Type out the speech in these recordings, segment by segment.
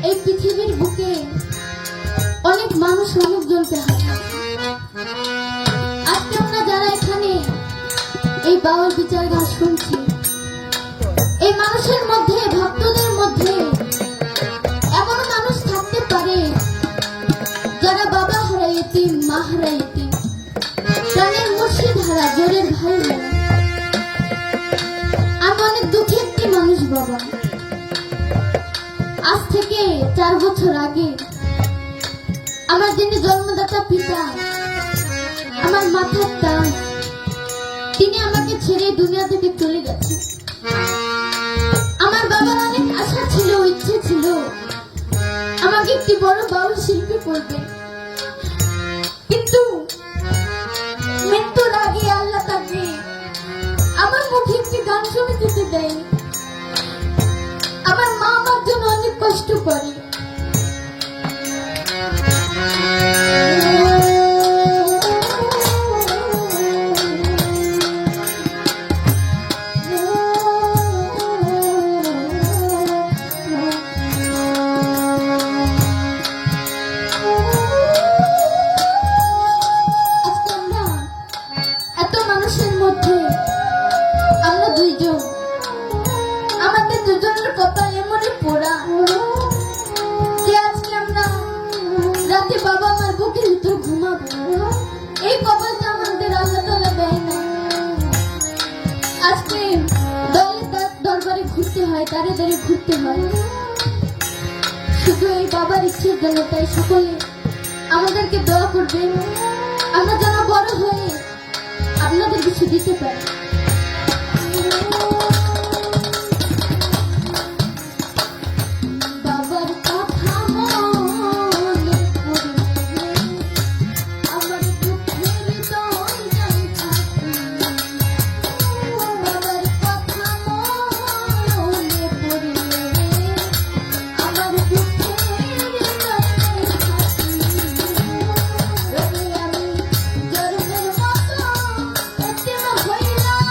এই পৃথিবীর বুকে অনেক মানুষ অনেকজনকে হারিয়েছে। আজকে আমরা যারা এখানে এই বাউল বিচার গান শুনছি, এই মানুষের মধ্যে, ভক্তদের মধ্যে এমন মানুষ থাকতে পারে যারা বাবা হারা ইতিম, মা হারা ইতিম, প্রাণের মুর্শিদ হারা, জোরের ভাই হারা। আমি অনেক দুঃখী একটি মানুষ বাবা। আজ থেকে 4 বছর আগে আমার যিনি জন্মদাতা পিতা, আমার মাথার তাজ, তিনি আমাকে ছেড়ে দুনিয়া থেকে চলে গেছে। আমার বাবার অনেক আশা ছিল, ইচ্ছে ছিল আমাকে একটি বড় বাউল শিল্পী করবে, কিন্তু মৃত্যুর আগে আল্লাহ তাকে আমার মুখে একটি গান শুনে যেতে দেয়। আমার মা আমার জন্য অনেক কষ্ট করে। এত মানুষের মধ্যে আমরা দুইজন, আমাদের দুজনের কপাল এমনই পোড়া যে আজকে আমরা রাতে বাবা আমার বুকের ভিতর ঘুমাবো, এই কপালটা আমাদের আল্লাহ তাআলা দেয় না। আজকে দরবারে ঘুরতে হয়, দাঁড়ে দাঁড়িয়ে ঘুরতে হয় শুধু এই বাবার ইচ্ছের জন্য। তাই সকলে আমাদেরকে দোয়া করবেন, আমরা যেন বড় হয়ে আপনাদের কিছু দিতে পারি। বাবার কথা মনে পড়লে আমার দুঃখের দরজায় থাকি। বাবার কথা মনে পড়লে আমার দুঃখের দরজায় থাকি। আমি জন্মের মতো এতিম হইলাম,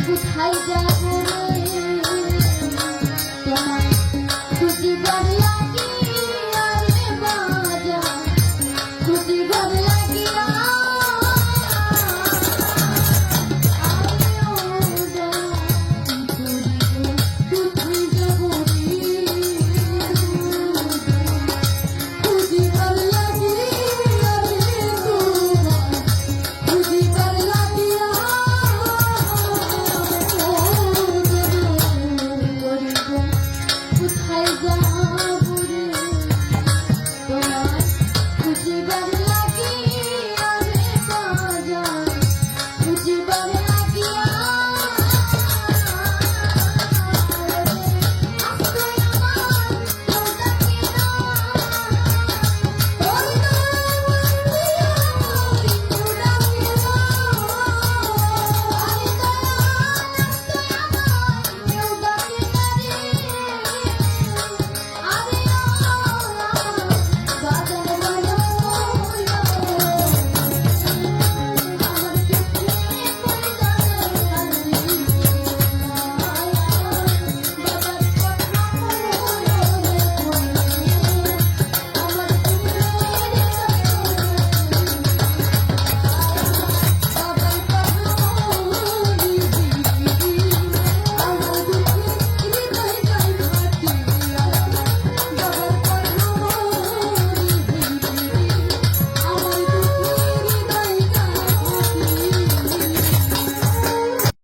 কোথায় যাব রে